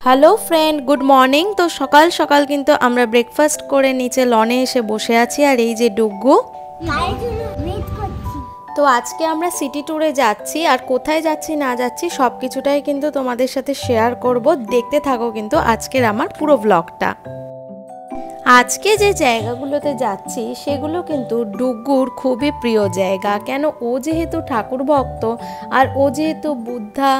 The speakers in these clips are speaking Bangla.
Hello friend, good morning. তো সকাল সকাল কিন্তু আমরা ব্রেকফাস্ট করে নিচে লনে এসে বসে আছি। আর এই যে ডুগু, তো আজকে আমরা সিটি ট্যুরে যাচ্ছি। আর কোথায় যাচ্ছি না যাচ্ছি সব কিছুটাই কিন্তু তোমাদের সাথে শেয়ার করব। দেখতে থাকো কিন্তু আজকের আমার পুরো ব্লগটা। আজকে যে জায়গাগুলোতে যাচ্ছি সেগুলো কিন্তু ডুগুর খুবই প্রিয় জায়গা। কেন, ও যেহেতু ঠাকুর ভক্ত আর ও যেহেতু বুদ্ধা,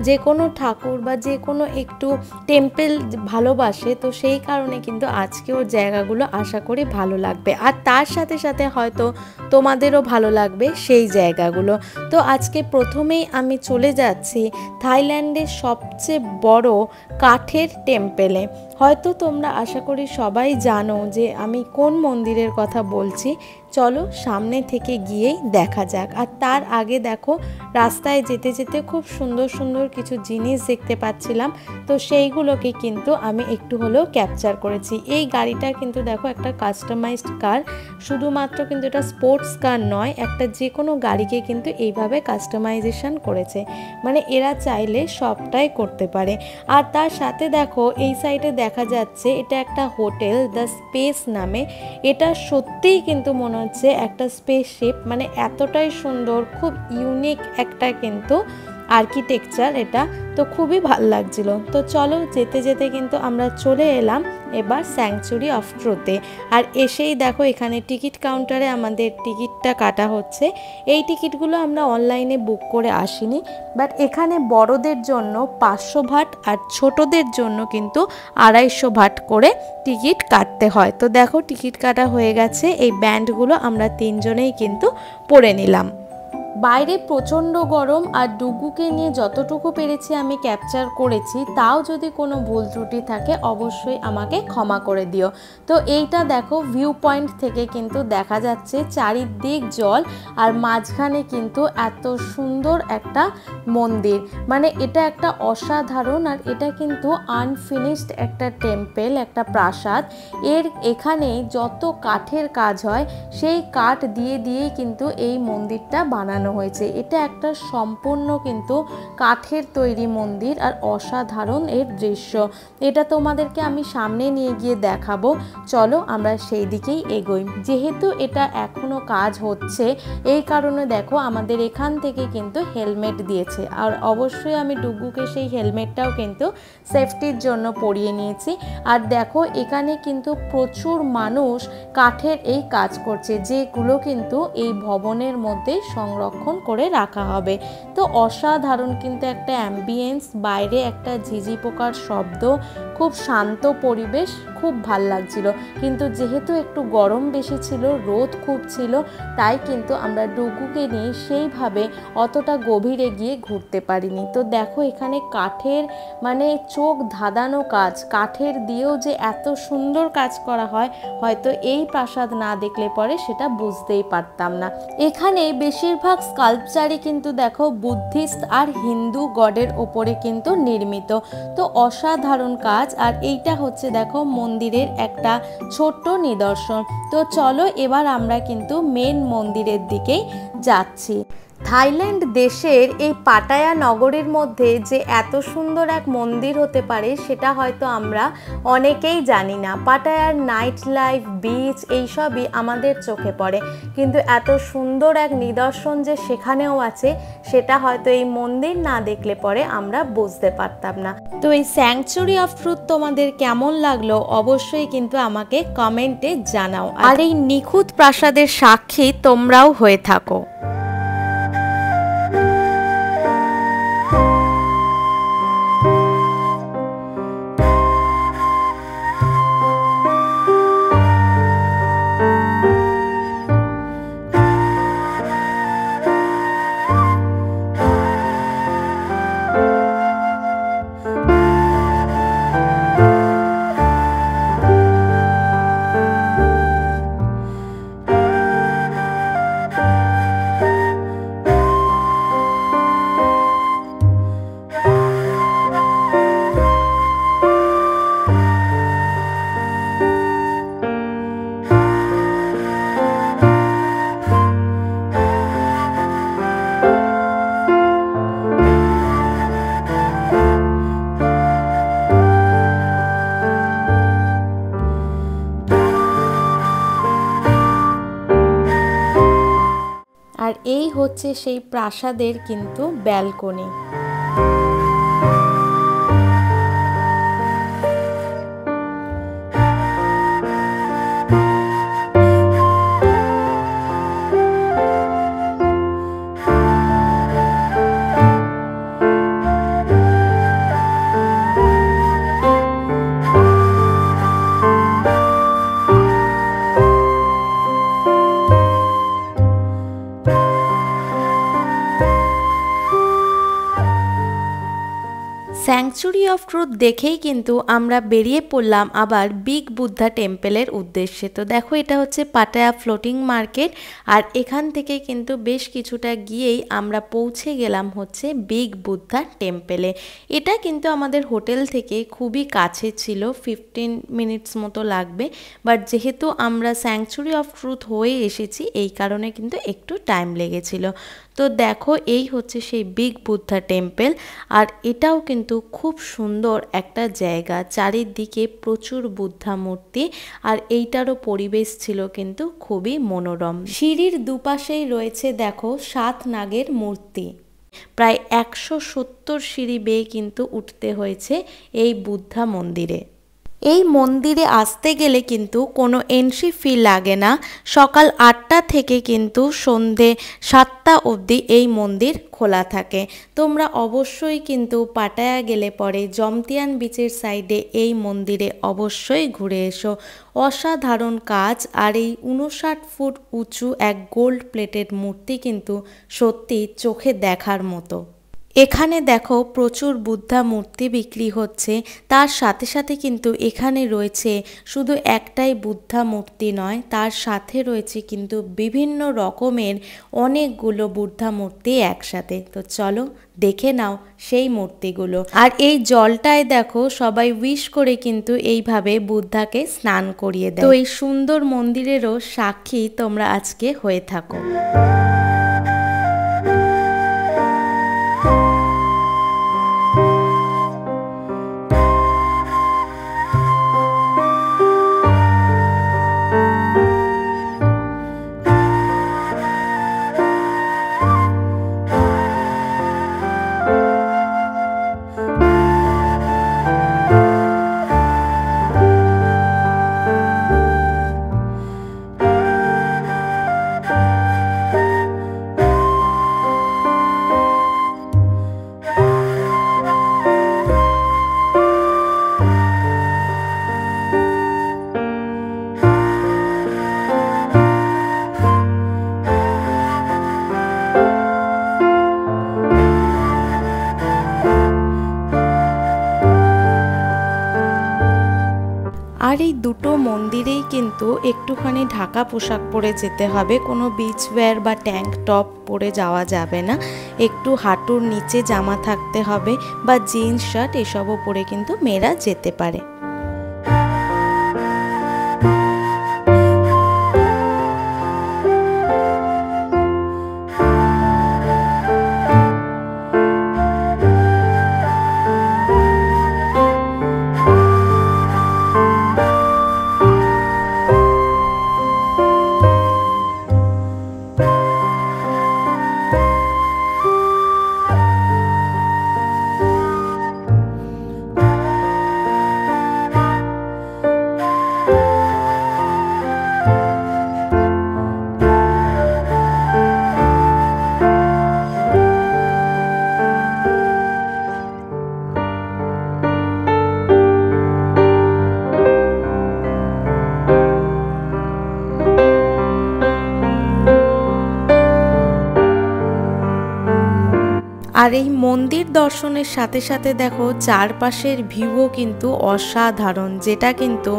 যে কোনো ঠাকুর বা যে কোনো একটু টেম্পেল ভালোবাসে, তো সেই কারণে কিন্তু আজকে ওর জায়গাগুলো আশা করি ভালো লাগবে। আর তার সাথে সাথে হয়তো তোমাদেরও ভালো লাগবে সেই জায়গাগুলো। তো আজকে প্রথমেই আমি চলে যাচ্ছি থাইল্যান্ডের সবচেয়ে বড় কাঠের টেম্পেলে। হয়তো তোমরা আশা করি সবাই জানো যে আমি কোন মন্দিরের কথা বলছি। চলো সামনে থেকে গিয়েই দেখা যাক। আর তার আগে দেখো, রাস্তায় যেতে যেতে খুব সুন্দর সুন্দর কিছু জিনিস দেখতে পাচ্ছিলাম, তো সেইগুলোকে কিন্তু আমি একটু হলেও ক্যাপচার করেছি। এই গাড়িটা কিন্তু দেখো একটা কাস্টমাইজড কার, শুধুমাত্র কিন্তু এটা স্পোর্টস কার নয়, একটা যে কোনো গাড়িকে কিন্তু এইভাবে কাস্টমাইজেশন করেছে, মানে এরা চাইলে সবটাই করতে পারে। আর তার সাথে দেখো এই সাইডে দেখা যাচ্ছে এটা একটা হোটেল, দ্য স্পেস নামে। এটা সত্যিই কিন্তু মনে হচ্ছে একটা স্পেসশিপ, মানে এতটাই সুন্দর, খুব ইউনিক একটা কিন্তু আর্কিটেকচার এটা। তো খুবই ভালো লাগছিল। তো চলো যেতে যেতে কিন্তু আমরা চলে এলাম এবার স্যাংচুরি অফ ট্রুথে। আর এসেই দেখো এখানে টিকিট কাউন্টারে আমাদের টিকিটটা কাটা হচ্ছে। এই টিকিটগুলো আমরা অনলাইনে বুক করে আসিনি, বাট এখানে বড়দের জন্য 500 ভাট আর ছোটদের জন্য কিন্তু 250 ভাট করে টিকিট কাটতে হয়। তো দেখো টিকিট কাটা হয়ে গেছে। এই ব্যান্ডগুলো আমরা তিনজনেই কিন্তু পরে নিলাম। বাইরে প্রচণ্ড গরম, আর ডুগুকে নিয়ে যতটুকু পেরেছি আমি ক্যাপচার করেছি। তাও যদি কোনো ভুল ত্রুটি থাকে অবশ্যই আমাকে ক্ষমা করে দিও। তো এইটা দেখো ভিউ পয়েন্ট থেকে কিন্তু দেখা যাচ্ছে চারিদিক জল, আর মাঝখানে কিন্তু এত সুন্দর একটা মন্দির, মানে এটা একটা অসাধারণ। আর এটা কিন্তু আনফিনিশড একটা টেম্পেল, একটা প্রাসাদ। এখানে যত কাঠের কাজ হয় সেই কাঠ দিয়ে দিয়েই কিন্তু এই মন্দিরটা বানানো হয়েছে। এটা একটা সম্পূর্ণ কিন্তু কাঠের তৈরি মন্দির, আর অসাধারণ এর দৃশ্য। এটা তোমাদেরকে আমি সামনে নিয়ে গিয়ে দেখাবো। চলো আমরা সেই দিকেই এগোই। যেহেতু এটা এখনো কাজ হচ্ছে, এই কারণে দেখো আমাদের এখান থেকে কিন্তু হেলমেট দিয়েছে। আর অবশ্যই আমি ডুগুকে সেই হেলমেটটাও কিন্তু সেফটির জন্য পরিয়ে নিয়েছি। আর দেখো এখানে কিন্তু প্রচুর মানুষ কাঠের এই কাজ করছে, যেগুলো কিন্তু এই ভবনের মধ্যে সংরক্ষণ করে রাখা হবে। তো অসাধারণ কিন্তু একটা অ্যাম্বিয়েন্স, বাইরে একটা ঝিঝি পোকার শব্দ, খুব শান্ত পরিবেশ, খুব ভাল লাগছিল। কিন্তু যেহেতু একটু গরম বেশি ছিল, রোদ খুব ছিল, তাই কিন্তু আমরা ডুগুকে নিয়ে সেইভাবে অতটা গভীরে গিয়ে ঘুরতে পারিনি। তো দেখো এখানে কাঠের, মানে চোখ ধাঁধানো কাজ, কাঠের দিয়েও যে এত সুন্দর কাজ করা হয়, হয়তো এই প্রাসাদ না দেখলে পরে সেটা বুঝতেই পারতাম না। এখানে বেশিরভাগ স্কাল্পচারই কিন্তু দেখো বুদ্ধিস্ট আর হিন্দু গডের ওপরে কিন্তু নির্মিত। তো অসাধারণ কাজ। আর এইটা হচ্ছে দেখো মন্দিরের একটা ছোট্ট নিদর্শন। তো চলো এবার আমরা কিন্তু মেন মন্দিরের দিকেই যাচ্ছি। থাইল্যান্ড দেশের এই পাটায়া নগরীর মধ্যে যে এত সুন্দর এক মন্দির হতে পারে সেটা হয়তো আমরা অনেকেই জানি না। পাটায়ার নাইট লাইফ, বিচ এইসবই আমাদের চোখে পড়ে, কিন্তু এত সুন্দর এক নিদর্শন যে সেখানেও আছে সেটা হয়তো এই মন্দির না দেখলে পরে আমরা বুঝতে পারতাম না। তো এই স্যাংচুরি অফ ট্রুথ তোমাদের কেমন লাগলো অবশ্যই কিন্তু আমাকে কমেন্টে জানাও। আর এই নিখুঁত প্রাসাদের সাক্ষী তোমরাও হয়ে থাকো। হচ্ছে সেই প্রাসাদের কিন্তু ব্যালকনি। স্যাংচুরি অফ ট্রুথ দেখেই কিন্তু আমরা বেরিয়ে পড়লাম আবার বিগ বুদ্ধা টেম্পলের উদ্দেশ্যে। তো দেখো এটা হচ্ছে পাটায়া ফ্লোটিং মার্কেট, আর এখান থেকে কিন্তু বেশ কিছুটা গিয়েই আমরা পৌঁছে গেলাম হচ্ছে বিগ বুদ্ধা টেম্পলে। এটা কিন্তু আমাদের হোটেল থেকে খুবই কাছে ছিল, 15 মিনিটস মতো লাগবে, বাট যেহেতু আমরা স্যাংচুরি অফ ট্রুথ হয়ে এসেছি এই কারণে কিন্তু একটু টাইম লেগেছিল। তো দেখো এই হচ্ছে সেই বিগ বুদ্ধা টেম্পল, আর এটাও কিন্তু খুব সুন্দর একটা জায়গা, চারিদিকে প্রচুর বুদ্ধা মূর্তি, আর এইটারও পরিবেশ ছিল কিন্তু খুবই মনোরম। সিঁড়ির দুপাশেই রয়েছে দেখো 7 নাগের মূর্তি। প্রায় 170 সিঁড়ি বেয়ে কিন্তু উঠতে হয়েছে এই বুদ্ধা মন্দিরে। এই মন্দিরে আসতে গেলে কিন্তু কোনো এন্ট্রি ফি লাগে না। সকাল 8টা থেকে কিন্তু সন্ধে 7টা অবধি এই মন্দির খোলা থাকে। তোমরা অবশ্যই কিন্তু পাটায়া গেলে পরে জমতিয়ান বিচের সাইডে এই মন্দিরে অবশ্যই ঘুরে এসো। অসাধারণ কাজ, আর এই 59 ফুট উঁচু এক গোল্ড প্লেটেড মূর্তি কিন্তু সত্যি চোখে দেখার মতো। এখানে দেখো প্রচুর বুদ্ধা মূর্তি বিক্রি হচ্ছে, তার সাথে সাথে কিন্তু এখানে রয়েছে শুধু একটাই বুদ্ধা মূর্তি নয়, তার সাথে রয়েছে কিন্তু বিভিন্ন রকমের অনেকগুলো বুদ্ধা মূর্তি একসাথে। তো চলো দেখে নাও সেই মূর্তিগুলো। আর এই জলটায় দেখো সবাই উইশ করে কিন্তু এইভাবে বুদ্ধাকে স্নান করিয়ে দেয়। তো এই সুন্দর মন্দিরেরও সাক্ষী তোমরা আজকে হয়ে থাকো। আর এই দুটো মন্দিরেই কিন্তু একটুখানি ঢাকা পোশাক পরে যেতে হবে, কোনো বিচ ওয়্যার বা ট্যাঙ্ক টপ পরে যাওয়া যাবে না। একটু হাঁটুর নিচে জামা থাকতে হবে বা জিন্স শার্ট এসবও পরে কিন্তু মেয়েরা যেতে পারে। আর এই মন্দির দর্শনের সাথে সাথে দেখো চারপাশের ভিউও কিন্তু অসাধারণ, যেটা কিন্তু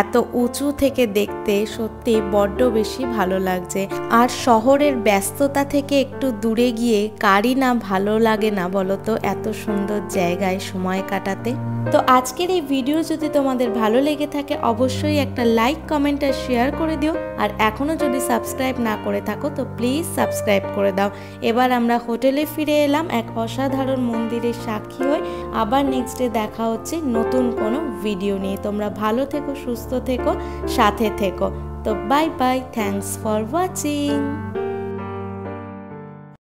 এত উঁচু থেকে দেখতে সত্যি বড্ড বেশি ভালো লাগছে। আর শহরের ব্যস্ততা থেকে একটু দূরে গিয়ে কারই না ভালো লাগে না বলো তো এত সুন্দর জায়গায় সময় কাটাতে। তো আজকের এই ভিডিও যদি তোমাদের ভালো লেগে থাকে অবশ্যই একটা লাইক, কমেন্ট আর শেয়ার করে দিও। আর এখনও যদি সাবস্ক্রাইব না করে থাকো তো প্লিজ সাবস্ক্রাইব করে দাও। এবার আমরা হোটেলে ফিরে এলাম এক অসাধারণ মন্দিরের সাক্ষী হয়ে। আবার নেক্সট ডে দেখা হচ্ছে নতুন কোনো ভিডিও নিয়ে। তোমরা ভালো থেকো, সুস্থ থেকো, সাথে থেকো। তো bye bye, thanks for watching.